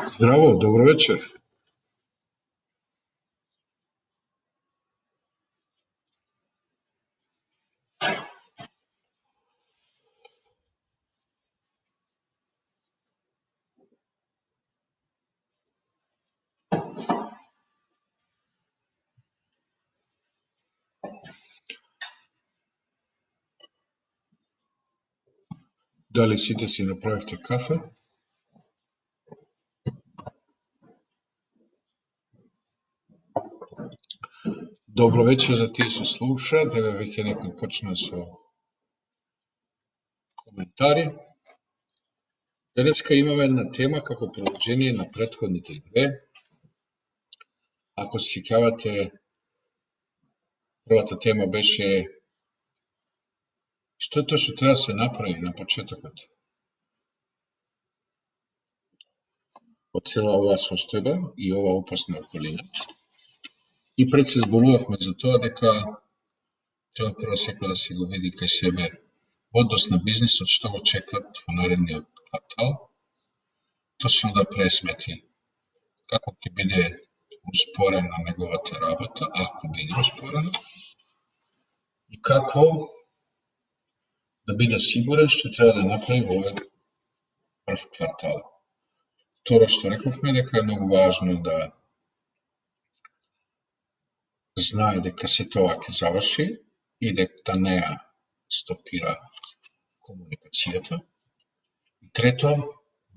Здраво, добро вечер. Дали сите си направивте кафе? Добро вечер за тие се слушаат, еве веќе некој почна со коментари. Денеска имаме една тема како продолжение на претходните две. Ако се сеќавате, првата тема беше што е тоа што треба да се направи на почетокот од цела оваа состојба и оваа опасна околина. И пред се зборувавме за тоа дека треба прво секој да си го види кај себе однос на бизнисот, што го чекат во наредниот квартал, точно да пресмети како ќе биде успорена неговата работа, ако биде успорена, и како да биде сигурен што треба да направи во овој прв квартал. Второ што рековме дека е многу важно да знае дека се тоа ќе заврши и дека не ја стопира комуникацијата. И трето,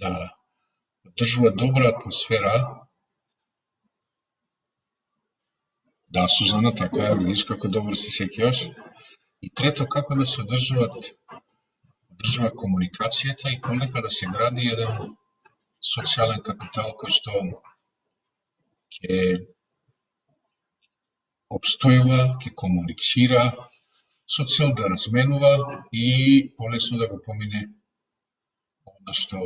да одржува добра атмосфера. Да, Сузана, така е, видиш како добро се сеќаваш. И трето, како да се одржува комуникацијата и полека да се гради еден социјален капитал кој што ќе обстојува, ќе комуницира со цел да разменува и полесно да го помине она што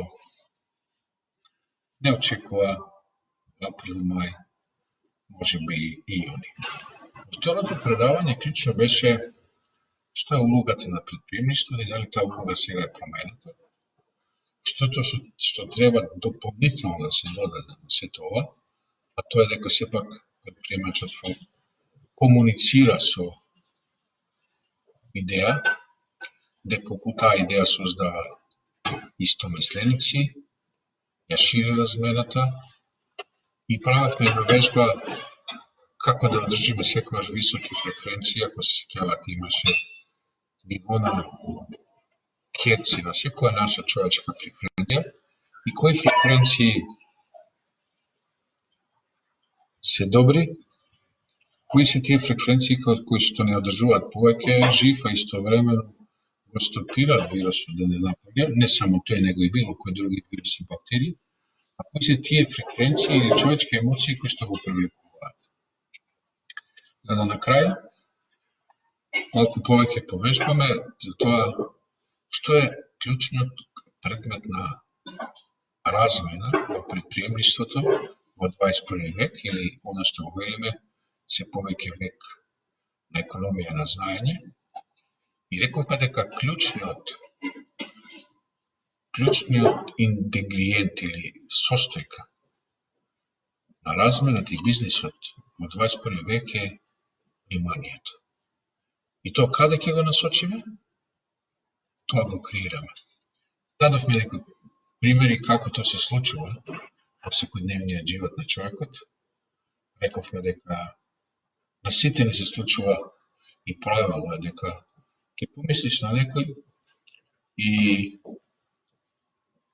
не очекува април, мај, може би и јуни. Второто предавање клучно беше што е улогата на предприемништво и дали таа улога сега е променета. Што е тоа што треба дополнително да се додаде на сето ова, а тоа е дека сепак предприемачот комуницира со идеја, дека околу таа идеја создава истомисленици, ја шири размената и правевме една вежба како да одржиме секогаш високи фреквенции. Ако се сеќавате, имаше ниво на керци на секоја наша човечка фреквенција и кои фреквенции се добри, кои се тие фреквенции кои што не одржуваат повеќе жив, а истовремено го стопираат вирусот да не напаѓа, не само тој, него и било кои други вируси и бактерии, а кои се тие фреквенции или човечки емоции кои што го привлекуваат. За да на крај малку повеќе повежбаме за тоа што е клучниот предмет на размена во предприемништвото во 21 век или она што го велиме се повеќе век на економија на знаење. И рековме дека клучниот ингредиент или состојка на размената и бизнисот во 21 век е вниманието. И тоа каде ќе го насочиме? Тоа го креираме. Дадовме некои примери како тоа се случува во секојдневниот живот на човекот. Рековме дека на сите ни се случува и правило е дека ќе помислиш на некој и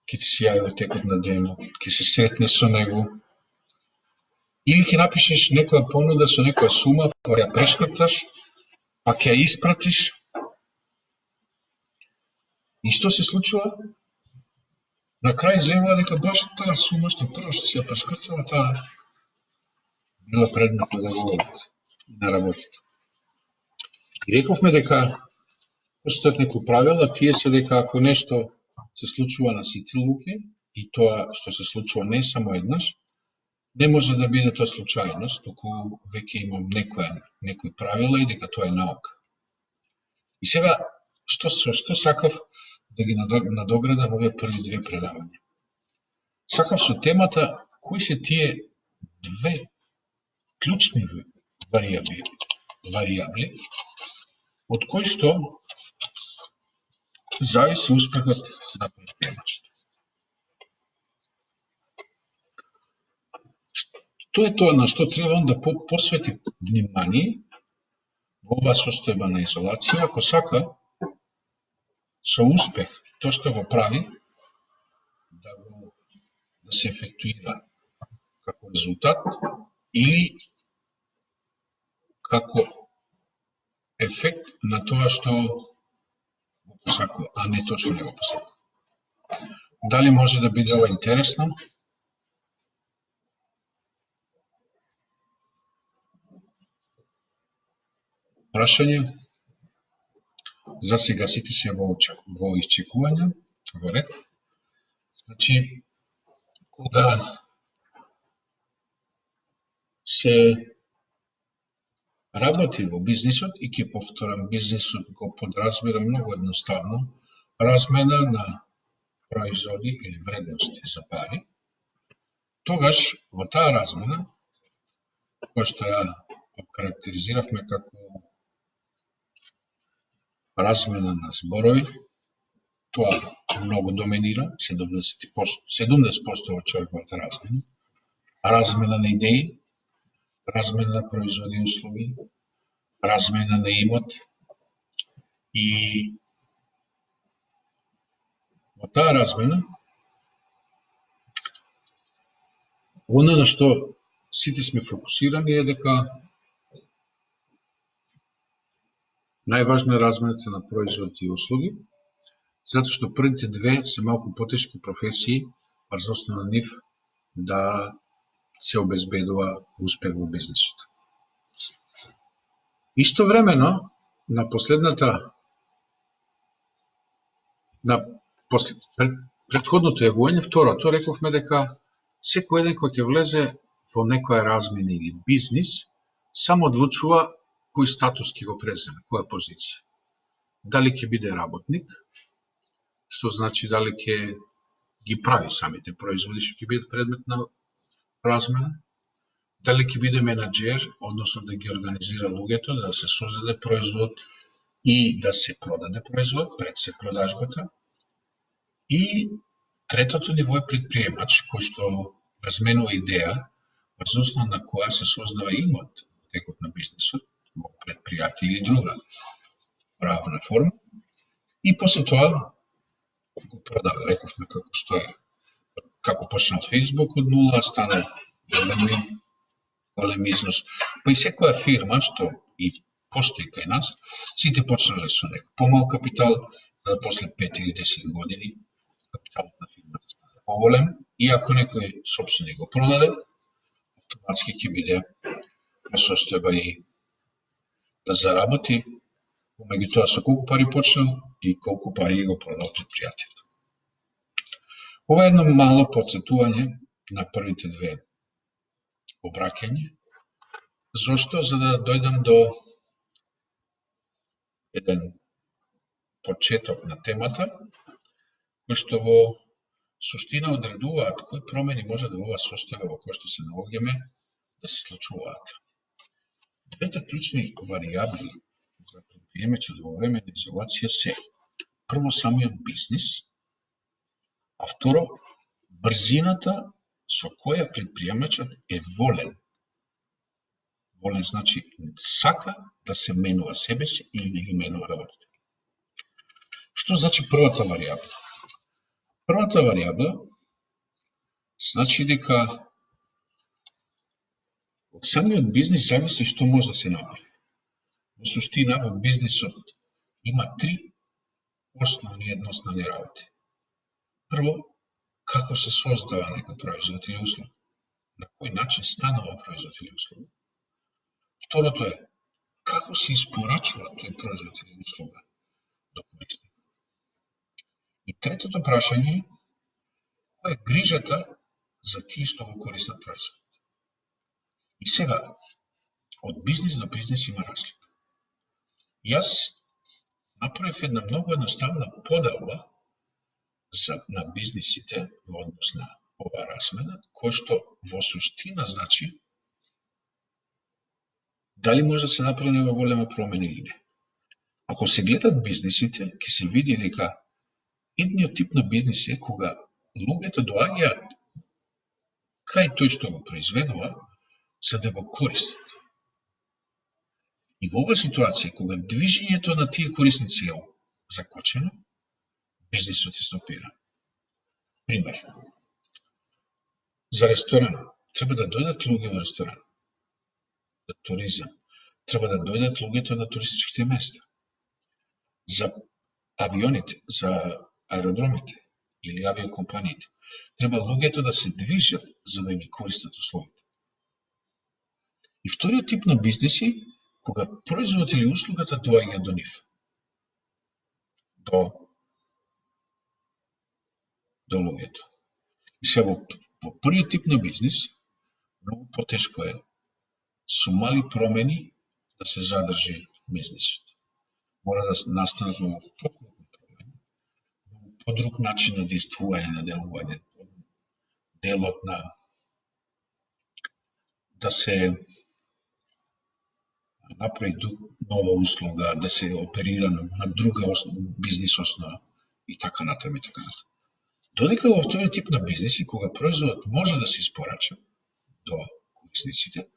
ќе ти се јави во текот на денот, ќе се сретнеш со него или ќе напишеш некоја понуда со некоја сума, па ја прешкрташ, па ќе ја испратиш. И што се случува? На крај излегува дека баш таа сума што прво што си ја прешкртала, таа била предмет на договорот и на работата. И рековме дека постојат некои правила, тие се дека ако нешто се случува на сите луѓе и тоа што се случува не само еднаш, не може да биде тоа случајност, туку веќе имам некои правила и дека тоа е наука. И сега, што сакав да ги надоградам овие први две предавања? сакав со темата кои се тие две клучни варијабли од кои што зависи успехот на предприемачот. Што е тоа на што треба он да посвети внимание во оваа состојба на изолација, ако сака со успех тоа што го прави да се ефектуира како резултат или како ефект на тоа што го посакува, а не тоа што не го посакува. Дали може да биде ова интересно? Прашање? За сега сите се во исчекување, во ред. Значи, кога се работи во бизнисот, и ќе повторам, бизнисот го подразбира многу едноставно, размена на производи или вредности за пари, тогаш во таа размена, која што ја карактеризиравме како размена на зборови, тоа многу доминира, 70% во човековата размена, размена на идеи, размена на производи и услуги, размена на имот, и во таа размена она на што сите сме фокусирани е дека најважна е размената на производи и услуги, затоа што првите две се малку потешки професии, врз основа на нив да се обезбедува успех во бизнисот. Истовремено, на предходното јавување, второто, рековме дека секој еден кој ќе влезе во некоја размена или бизнис, само одлучува кој статус ќе го преземе, која позиција. Дали ќе биде работник, што значи дали ќе ги прави самите производи што ќе биде предмет на размена, дали ќе биде менаџер, односно да ги организира луѓето, да се создаде производ и да се продаде производ, пред се продажбата. И третото ниво е предприемач, кој што разменува идеја, врз основа на која се создава имот во текот на бизнисот, во предпријатие или друга правна форма, и после тоа го продава, рековме како што е. Како почна од Facebook од нула, стана голем износ. Па и секоја фирма што и постои кај нас, сите почнале со некој помал капитал, да после 5 или 10 години капиталот на фирмата стане поголем, и ако некој собственик го продаде, автоматски ќе биде во состојба и да заработи, помеѓу тоа со колку пари почнал и колку пари го продал предпријатието. Ова е едно мало подсетување на првите две обраќања. Зошто? За да дојдам до еден почеток на темата, кој што во суштина одредуваат кои промени може да во оваа состојба во која што се наоѓаме да се случуваат. Двете клучни варијабли за предприемачот во време на изолација се прво самиот бизнис, а второ брзината со која предприемачот е волен. Волен значи сака да се менува себе си или да ги менува работите. Што значи првата варијабла? Првата варијабла значи дека од самиот бизнис зависи што може да се направи. Во суштина, во бизнисот има три основни едноставни работи. Прво, како се создава некој производ или услуга, на кој начин станува производ или услуга. Второто е, како се испорачува тој производ или услуга до корисник. И третото прашање е, која е грижата за тие што го користат производ. И сега, од бизнис до бизнис има разлика. Јас направив една многу едноставна поделба на бизнисите во однос на оваа размена, кој што во суштина значи дали може да се направи нека голема промена или не. Ако се гледат бизнисите, ќе се види дека едниот тип на бизнис е кога луѓето доаѓаат кај тој што го произведува, за да го користат. И во оваа ситуација, кога движењето на тие корисници е закочено, бизнисот е стопиран. Пример. За ресторан треба да дојдат луѓе во ресторан. За туризам треба да дојдат луѓето на туристичките места. За авионите, за аеродромите или авиокомпаниите, треба луѓето да се движат за да ги користат услугите. И вториот тип на бизниси, кога производот или услугата доаѓа до нив, до луѓето. И сега во првиот тип на бизнис, многу потешко е со мали промени да се задржи бизнисот. Мора да настанат многу покрупни промени, многу подруг начин на действување, на делување, делот на да се направи нова услуга, да се оперира на друга бизнис основа и така натаму и така натаму. Додека во вториот тип на бизниси, кога производот може да се испорача до корисниците,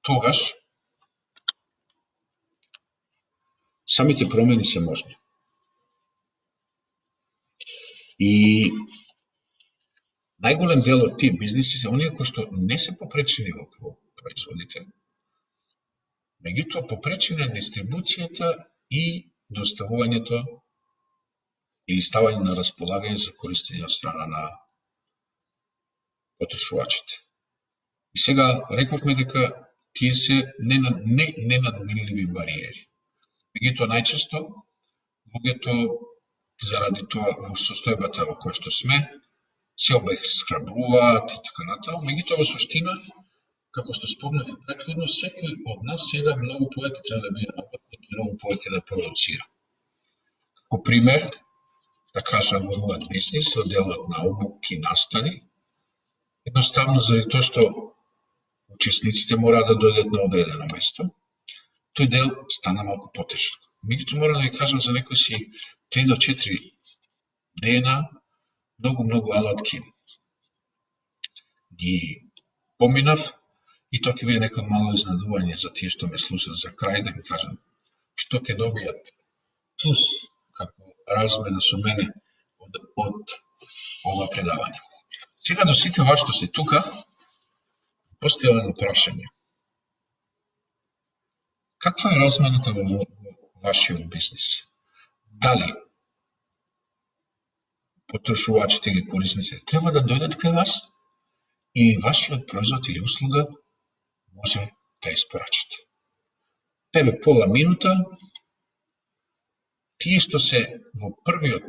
тогаш самите промени се можни. И најголем дел од тие бизниси се оние кои што не се попречени во производите, меѓутоа попречени е дистрибуцијата и доставувањето или ставање на располагање за користење од страна на потрошувачите. И сега рековме дека тие се ненадминливи бариери. Меѓутоа најчесто луѓето заради тоа во состојбата во која што сме се обесхрабруваат и така натаму, меѓутоа во суштина, како што спомнав и претходно, секој од нас сега многу повеќе треба да биде работник и многу повеќе да продуцира. Како пример, да кажам во мојот бизнис, во делот на обуки, настани, едноставно заради тоа што учесниците мора да дојдат на одредено место, тој дел стана малку потешко. Меѓутоа морам да ви кажам за некои си 3 до 4 дена многу алатки ги поминав и тоа ќе биде некој мало изненадување за тие што ме слушат за крај, да ви кажам што ќе добијат плюс како размена со мене од ова предавање. Сега до сите вас што се тука, постоја едно прашање. Каква е размената во вашиот бизнис? Дали потрошувачите или корисниците треба да дојдат кај вас или вашиот производ или услуга може да испорачате? Еве пола минута, тие што се во првиот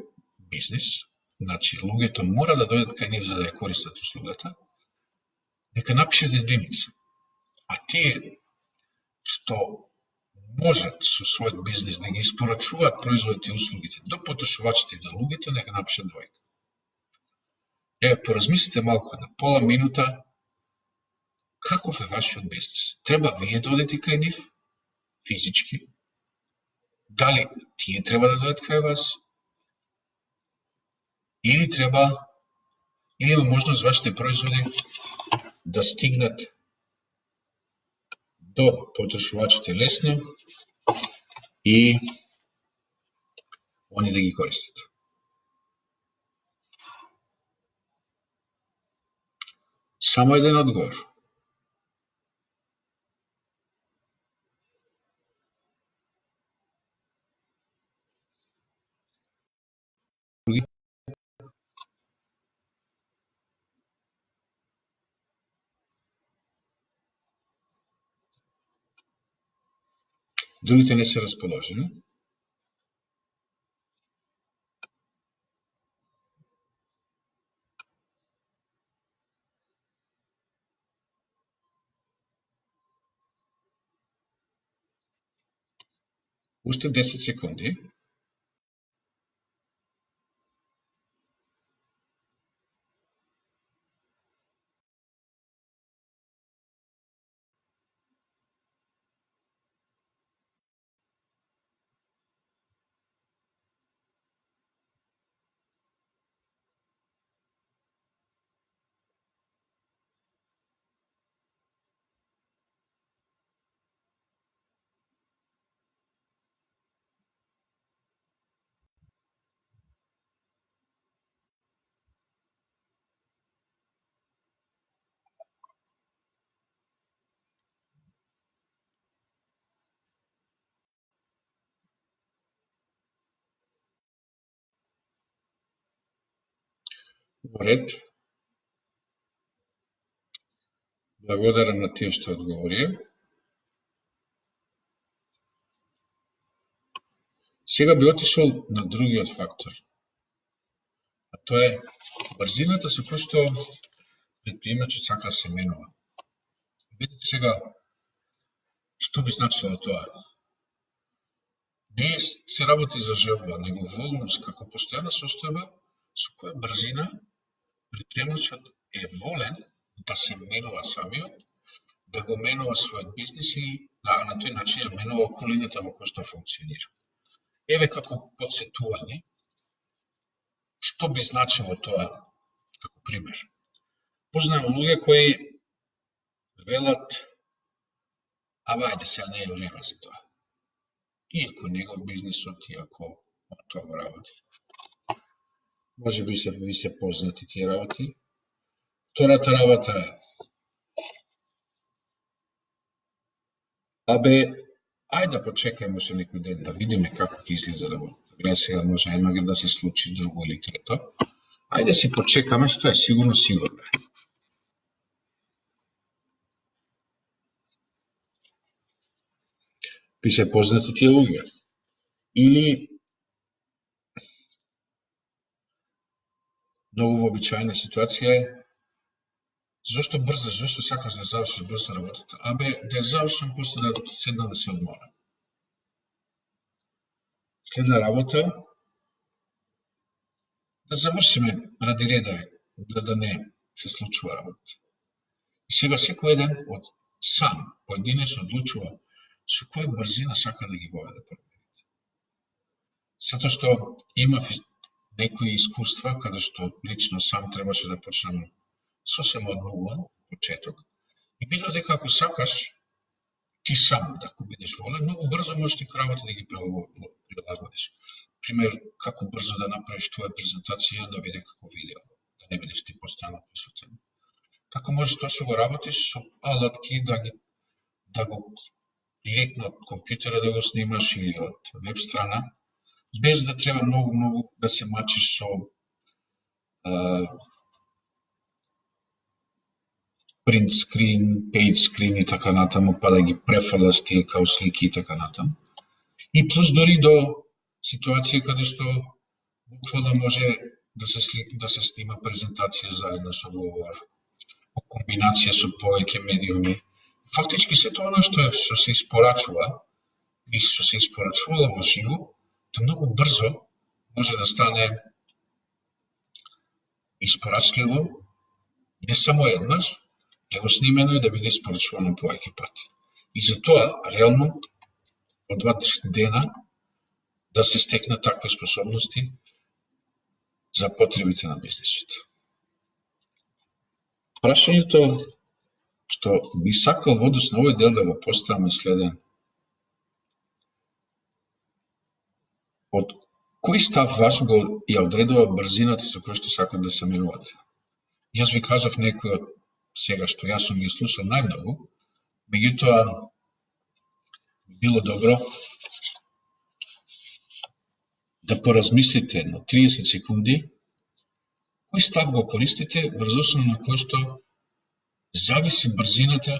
бизнис, значи луѓето мора да дојдат кај нив за да ја користат услугата, нека напишете единица. А тие што можат со својот бизнис да ги испорачуваат производите и услугите до потрошувачите и до луѓето, нека напишат двојка. Еве, поразмислите малку на пола минута, каков е вашиот бизнис? Треба вие да одите кај нив, физички? Дали тие треба да дојдат кај вас? Или има можност вашите производи да стигнат до потрошувачите лесно и они да ги користат. Само еден одговор. Другите не се расположени. Уште 10 секунди. Во ред. Благодарам на тие што одговорија. Сега би отишол на другиот фактор. А тоа е брзината со која што предприемачот сака да се менува. Видите сега, што би значило тоа? Не се работи за желба, него волност како постојана состојба со која брзина предприемачот е волен да се менува самиот, да го менува својот бизнис и на тој начин ја менува околината во која што функционира. Еве како подсетување, што би значило тоа како пример. Познавам луѓе кои велат, ајде сега не е време за тоа. Иако негов бизнисот, иако он тоа го работи. Може би ви се познати тие работи. Втората работа е, ајде да почекајме уште некој ден, да видиме како ќе излезе работата. Гледа сега може едно да се случи, друго или трето. Ајде си почекаме, што е сигурно, сигурно е. Би се познати тие луѓе. Или многу вообичаена ситуација е, зошто брзаш, зошто сакаш да завршиш брзо работата? Да ја завршам, после да седна да се одморам. Следна работа, да завршиме ради реда, за да не се случува работа. И сега секој еден од сам, поединечно одлучува со која брзина сака да ги воведе промените. Затоа што имав некои искуства, каде што лично сам требаше да почнам сосема од нула, почеток, и видов дека ако сакаш, ти сам, да ако бидеш волен, многу брзо можеш некои работи да ги прилагодиш. Пример, како брзо да направиш твоја презентација, да биде како видео, да не бидеш ти постојано присутен. Како можеш точно го работиш со алатки да го директно од компјутера да го снимаш или од веб страна, без да треба многу да се мачиш со print screen, page screen и така натаму, па да ги префрлаш тие као слики и така натаму. И плюс дори до ситуација каде што буквално може да се снима презентација заедно со говор, во комбинација со повеќе медиуми. Фактички се тоа оно што се испорачува и што се испорачувало во живо, тоа многу брзо може да стане испорачливо, не само еднаш, него снимено и да биде испорачувано повеќе пати. И затоа, реално, од 2-3 дена да се стекнат такви способности за потребите на бизнисот. Прашањето што би сакал во однос на овој дел да го поставам следен. Од кој став ваш го ја одредува брзината со која што сакат да се менувате? Јас ви кажав некој од сега што јас сум ги слушал најмногу, меѓутоа било добро да поразмислите на 30 секунди кој став го користите врз основа на кој што зависи брзината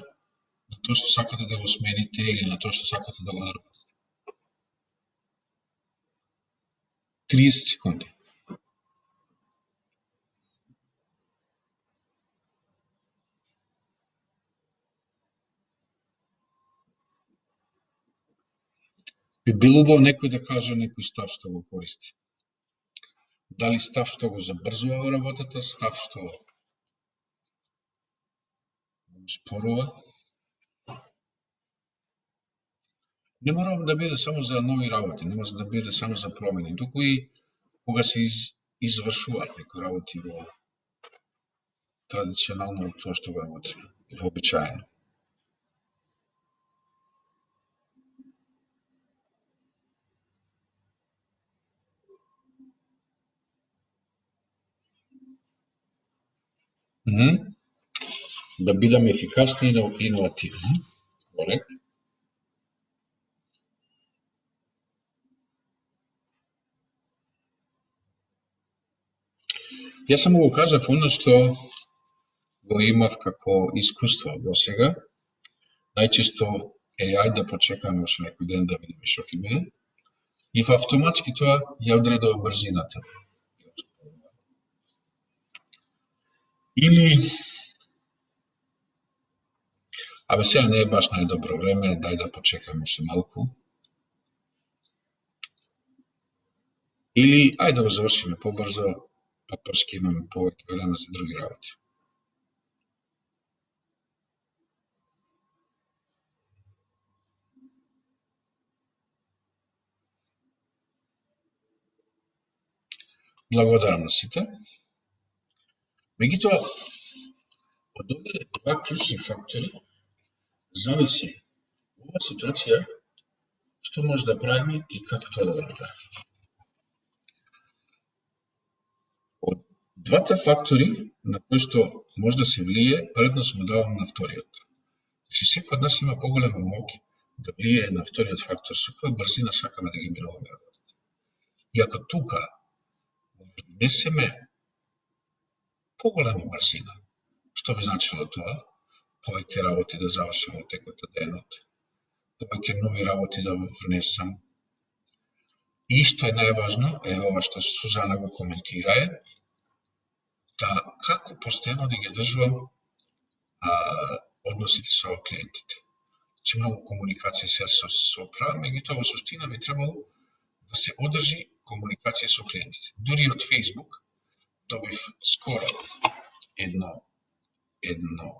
на тоа што сакате да го смените или на тоа што сакате да го наработите. 30 секунди. Би било убаво некој да каже некој став што го користи. Дали став што го забрзува работата, став што го спорува. Не мора да биде само за нови работи, не може да биде само за промени, туку и кога се извршуваат некои работи во традиционално тоа што го работиме, вообичаено. Да бидам ефикасни и иновативни. Корект. Јас само го кажав оно што го имав како искуство до сега. Најчесто ајде да почекаме уште некој ден да видиме што ќе биде. И автоматски тоа ја одредува брзината. Или сега не е баш најдобро време, дај да почекаме уште малку. Или ајде да го завршиме побрзо, па после имаме повеќе време за други работи. Благодарам на сите. Меѓутоа, од овие два клучни фактори зависи ова ситуација што може да правиме и како тоа да го направиме. Од двата фактори на кои што може да се влие, предност му давам на вториот. Секој од нас има поголема моќ да влие на вториот фактор, со која брзина сакаме да ги минуваме работите. И ако тука внесеме поголема брзина, што би значило тоа? Повеќе работи да завршим од текот на денот, повеќе нови работи да внесам. И што е најважно, ова што Сузана го коментира е, да како постојано да ги одржувам односите со клиентите. Че многу комуникација се оправа, меѓутоа во суштина би требало да се одржи комуникација со клиентите. Дури од Facebook добив скоро едно,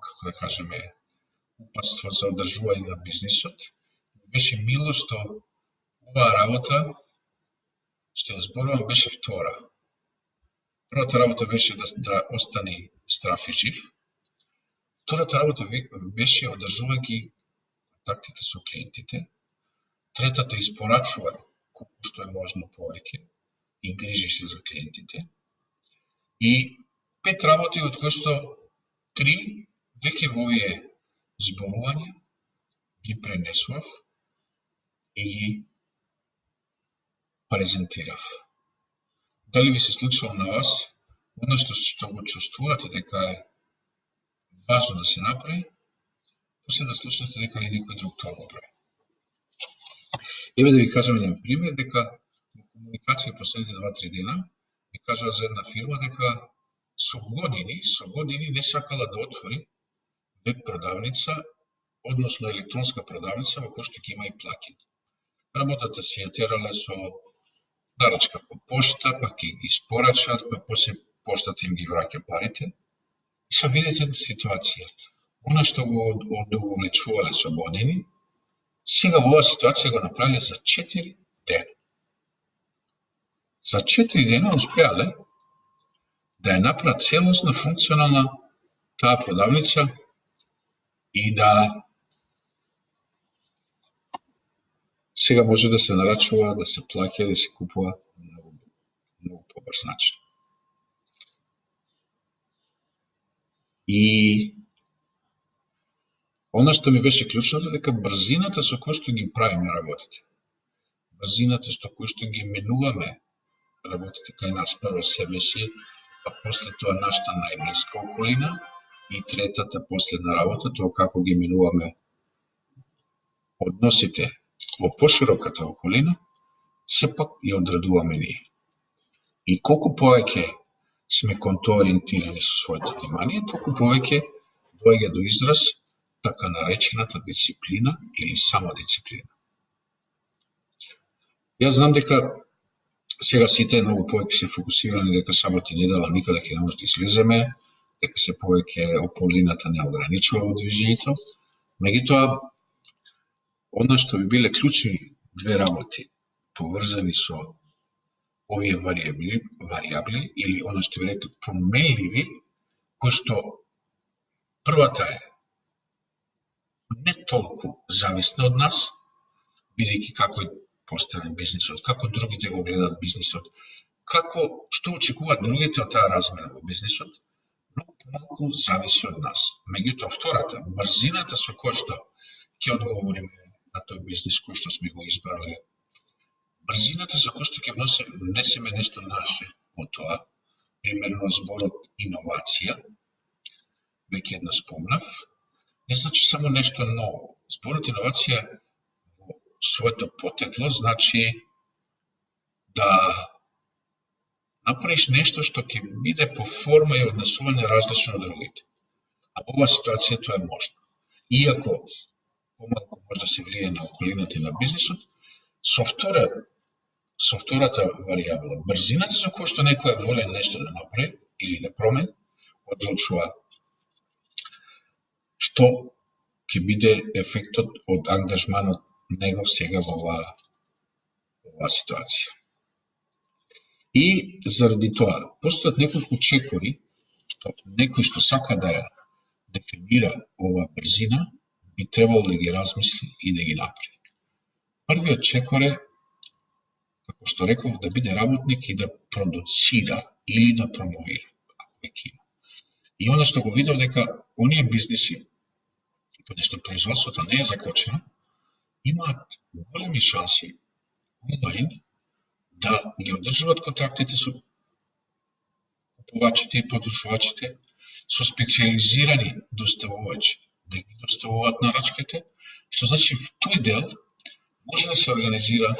како да кажеме, упатство за одржување на бизнисот. Беше мило што оваа работа, што ја зборувам, беше втора. Првата работа беше да остане здрав и жив. Втората работа беше одржувајќи контактите со клиентите. Третата испорачува колку што е можно повеќе и грижи се за клиентите. И 5 работи, од кои што 3 веќе во овие зборувања ги пренесував и ги презентирав. Дали ви се случило на вас, оно што го чувствувате дека е важно да се направи, после да слушнете дека и некој друг тоа го прави. Еве да ви кажам еден пример, дека во комуникација последните 2-3 дена ми кажа за една фирма дека со години не сакала да отвори веб продавница, односно електронска продавница во која што ќе има и плаќање. Работата си ја терале со нарачка по пошта, па ќе ги испорачат, па после поштата им ги враќа парите. И са видите ситуација. Она што го одовлечувале со години, сега во оваа ситуација го направиле за 4 дена. За 4 дена успеале да ја направат целосно функционална таа продавница и да сега може да се нарачува, да се плаќа, да се купува многу побрз начин. И она што ми беше клучното дека брзината со која што ги правиме работите, брзината со која што ги менуваме работите кај нас, прво себе си, па после тоа нашата најблиска околина и третата последна работа, тоа како ги менуваме односите во пошироката околина, сепак ја одредуваме ние. И колку повеќе сме контоориентирани со своето внимание, толку повеќе доаѓа до израз така наречената дисциплина или самодисциплина. Јас знам дека сега сите многу повеќе се фокусирани дека сабота и недела никаде ќе не може да излеземе, дека се повеќе околината не ограничува во движењето, меѓутоа она што би биле клучни две работи поврзани со овие варијабли или она што би рекли променливи, кои што првата е не толку зависна од нас, бидејќи како е поставен бизнисот, како другите го гледат бизнисот, што очекуваат другите од таа размена во бизнисот, многу помалку зависи од нас. Меѓутоа втората, брзината со која што ќе одговориме на тој бизнис кој што сме го избрале, брзината со која што ќе внесеме нешто наше во тоа, примерно зборот иновација, веќе една спомнав, не значи само нешто ново. Зборот иновација во своето потекло значи да направиш нешто што ќе биде по форма и однесување различно од другите. А во оваа ситуација тоа е можно. Иако помалку може да се влие на околината и на бизнисот, со втората варијабла, брзината за која што некој воле нешто да направи или да промени, одлучува што ќе биде ефектот од ангажманот негов сега во оваа ситуација. И заради тоа, постојат неколку чекори што некој што сака да ја дефинира оваа брзина, би требало да ги размисли и да ги направи. Првиот чекор е, како што реков, да биде работник и да продуцира или да промовира, ако веќе има. И оно што го видел дека оние бизниси, каде што производството не е закочено, имаат големи шанси онлайн да ги одржуват контактите со купувачите и потрушувачите, со специализирани доставувачи, да ги доставуваат нарачките, што значи в тој дел може да се организира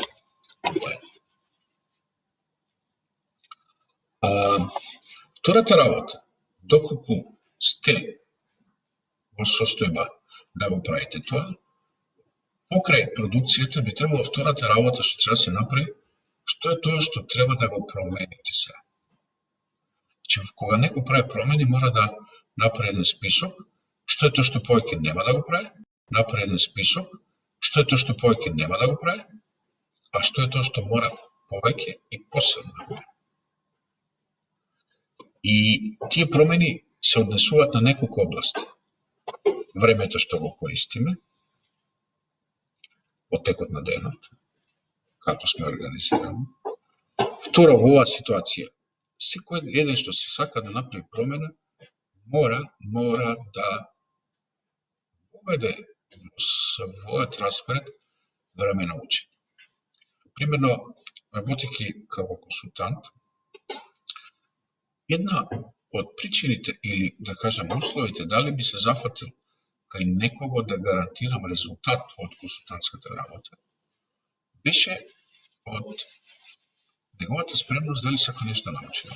онлайн. Втората работа, доколку сте во состојба да го правите тоа, покрај продукцијата би требало втората работа што треба да се направи, што е тоа што треба да го промените сега. Значи, кога некој прави промени, мора да направи еден список, што е тоа што повеќе нема да го прави, направи еден список, што е тоа што повеќе нема да го прави, а што е тоа што мора повеќе и посебно да го прави. И тие промени се однесуваат на неколку области. Времето што го користиме, во текот на денот, како сме организирани. Второ, во оваа ситуација, секој еден што се сака да направи промена, мора да уведе во својот распоред време на учење. Примерно, работејќи како консултант, една од причините или, да кажем, условите, дали би се зафатил кај некого да гарантирам резултат од консултантската работа, беше од неговата спремност дали сака нешто научи.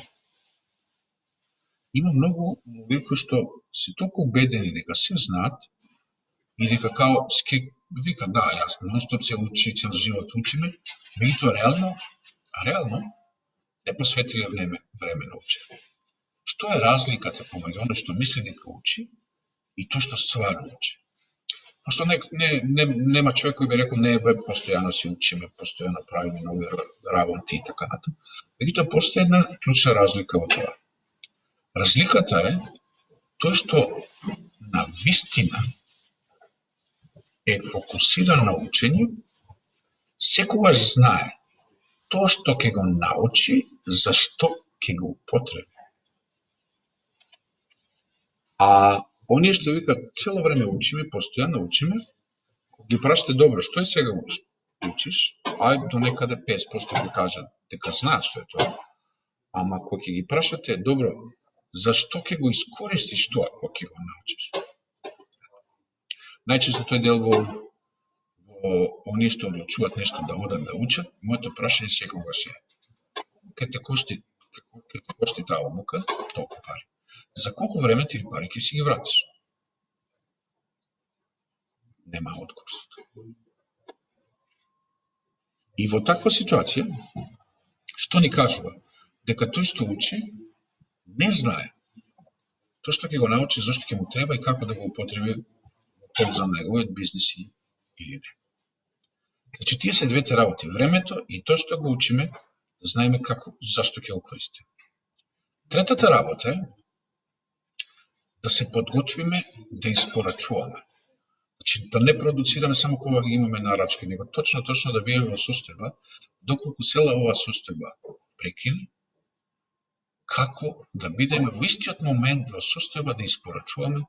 Има многу луѓе кои што се толку убедени дека се знаат и дека као вика да, јас нонстоп се учи, цел живот учиме, меѓутоа реално не посветиле време на учење. Што е разликата помеѓу оно што мисли дека учи и тоа што стварно учи? Пошто нема човек кој би рекол не бе постојано се учиме, постојано правиме нови работи и така натаму. Меѓутоа постои една клучна разлика во тоа. Разликата е тоа што на вистина е фокусиран на учење, секогаш знае тоа што ќе го научи, зашто ќе го употреби. А оние што викат цело време учиме, постојано учиме, кога ги прашате добро, што е сега учиш, ај до некаде 50% ќе кажат дека знаат што е тоа. Ама кога ќе ги прашате добро, зашто ќе го искористиш тоа кога ќе го научиш? Најчесто тој дел во оние што одлучуваат нешто да одат да учат, моето прашање секогаш е: ќе те кошти таа обука толку пари? За колку време тие пари ќе си ги вратиш? Нема одговор. И во таква ситуација, што ни кажува? Дека тој што учи не знае тоа што ќе го научи, зашто ќе му треба и како да го употреби во полза на неговиот бизнис или не. Значи, тие се двете работи, времето и тоа што го учиме, да знаеме како, зашто ќе го користиме. Третата работа е да се подготвиме да испорачуваме. Значи, да не продуцираме само кога ги имаме нарачки, него точно да биеме во состојба, доколку цела оваа состојба прекине, како да бидеме во истиот момент во состојба да испорачуваме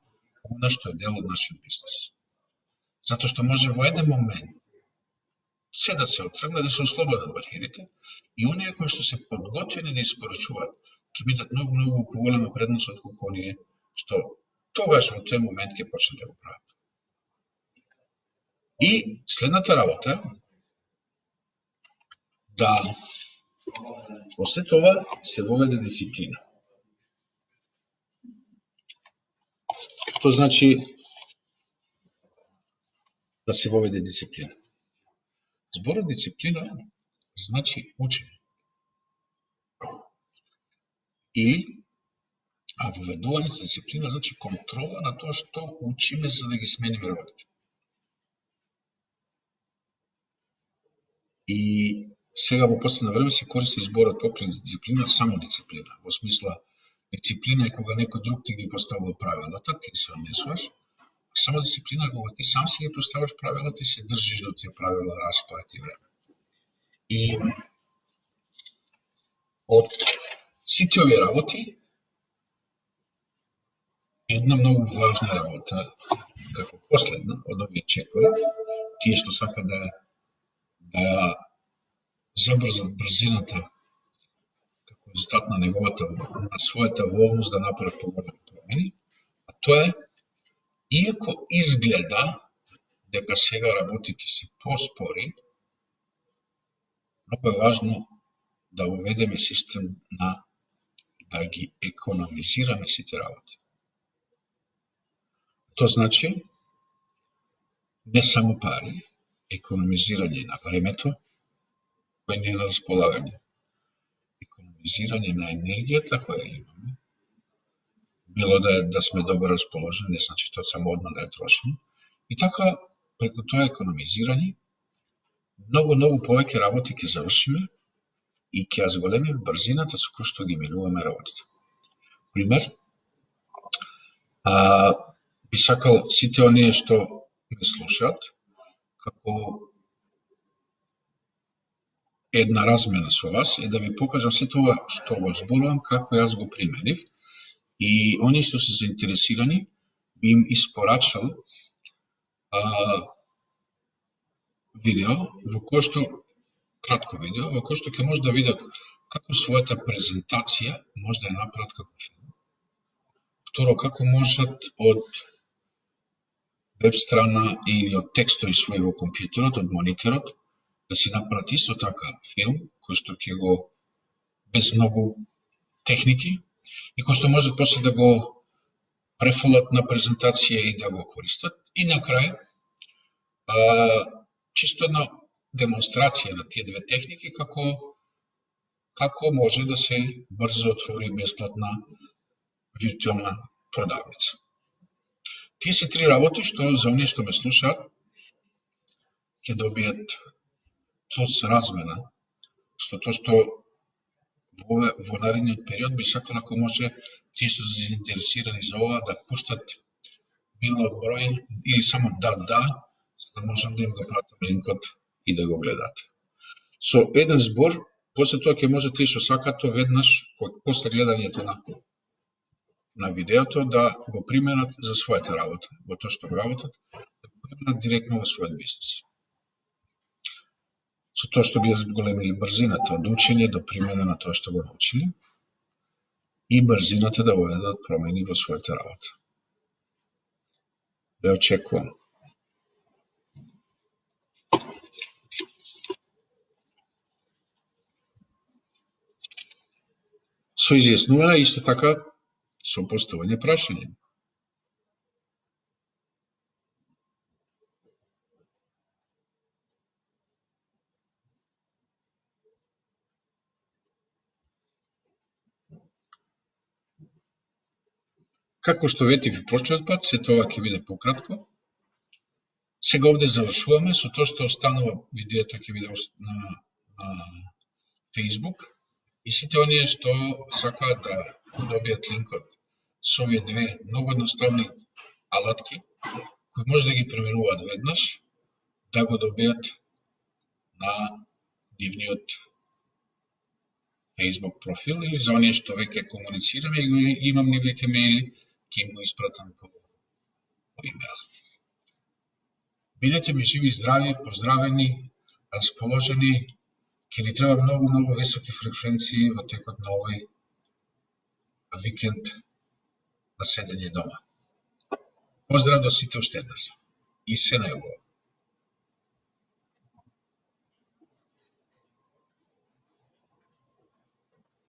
она што е дел од нашиот бизнес. Затоа што може во еден момент се да се отргне, да се ослободат бариерите и оние кои што се подготвени да испорачуваат ќе бидат многу поголема предност отколку оние што тогаш во тој момент ќе почнат да го прават. И следната работа да после тоа се воведе дисциплина. Тоа значи да се воведе дисциплина. Зборот дисциплина значи учење. Или воведувањето дисциплина значи контрола на тоа што учиме за да ги смениме работите. И сега во последно време се користи зборот покрај дисциплина само дисциплина. Во смисла, дисциплина е кога некој друг ти ги поставува правилата, ти се однесуваш. Само дисциплина кога ти сам си ги поставаш правилата и се држиш до тие правила распоред и време. И од сите овие работи, една многу важна работа, како последна од овие 4, тие што сака да забрзат брзината како резултат на својата волност да направат поголеми промени, а тоа е, иако изгледа дека сега работите се поспори, многу е важно да уведеме систем да ги економизираме сите работи. Тоа значи не само пари, економизирање на времето, кој не е на располагање, економизирање на енергијата која имаме, било да сме добро расположени, не значи тоа само одма да ја трошиме, и така, преку тоа економизирање, многу повеќе работи ќе завршиме и ќе ја зголемиме брзината со која што ги минуваме работите. Пример, би сакал сите оние што ме слушаат, како една размена со вас, е да ви покажам се тоа што го зборувам, како јас го применив, и оние што се заинтересирани, би им испорачал видео, во кој што, кратко видео, во кој што ќе може да видат како својата презентација може да ја направат како филм. Второ, како можат од веб страна или од текстови своји во компјутерот, од мониторот, да си направат исто така филм, кој што ќе го, без многу техники, и кој што може после да го префолат на презентација и да го користат. И на крај, чисто една демонстрација на тие две техники, како може да се брзо отвори бесплатна виртуелна продавница. Тие се 3 работи што за оние што ме слушаат ќе добијат плюс размена, што тоа што во наредниот период би сакал ако може тие што се заинтересирани за ова да пуштат било број или само да, за да можам да им го пратам линкот и да го гледате. Со еден збор, после тоа ќе можете и што сакате веднаш, после гледањето на видеото, да го применат за својата работа, во тоа што го работат, да го применат директно во својот бизнес. Со тоа што би ја зголемили брзината од учење до примена на тоа што го научили и брзината да воведат промени во својата работа. Ве очекувам. Со изјаснување исто така со поставање прашање. Како што ветив и прошлиот пат, се тоа ќе биде пократко. Сега овде завршуваме со тоа што останува видеото ќе биде на Facebook и сите оние што сакаат да добијат линкот со овие две многу едноставни алатки, кои може да ги применуваат веднаш, да го добијат на нивниот Facebook профил или за оние што веќе комуницираме и имам нивните мејли, ќе им го испратам по имейл. Бидете ми живи и здрави, поздравени, расположени, ќе ни треба многу високи фреквенции во текот на овој на викенд на седење дома. Поздрав до сите уште еднаш и се најубаво.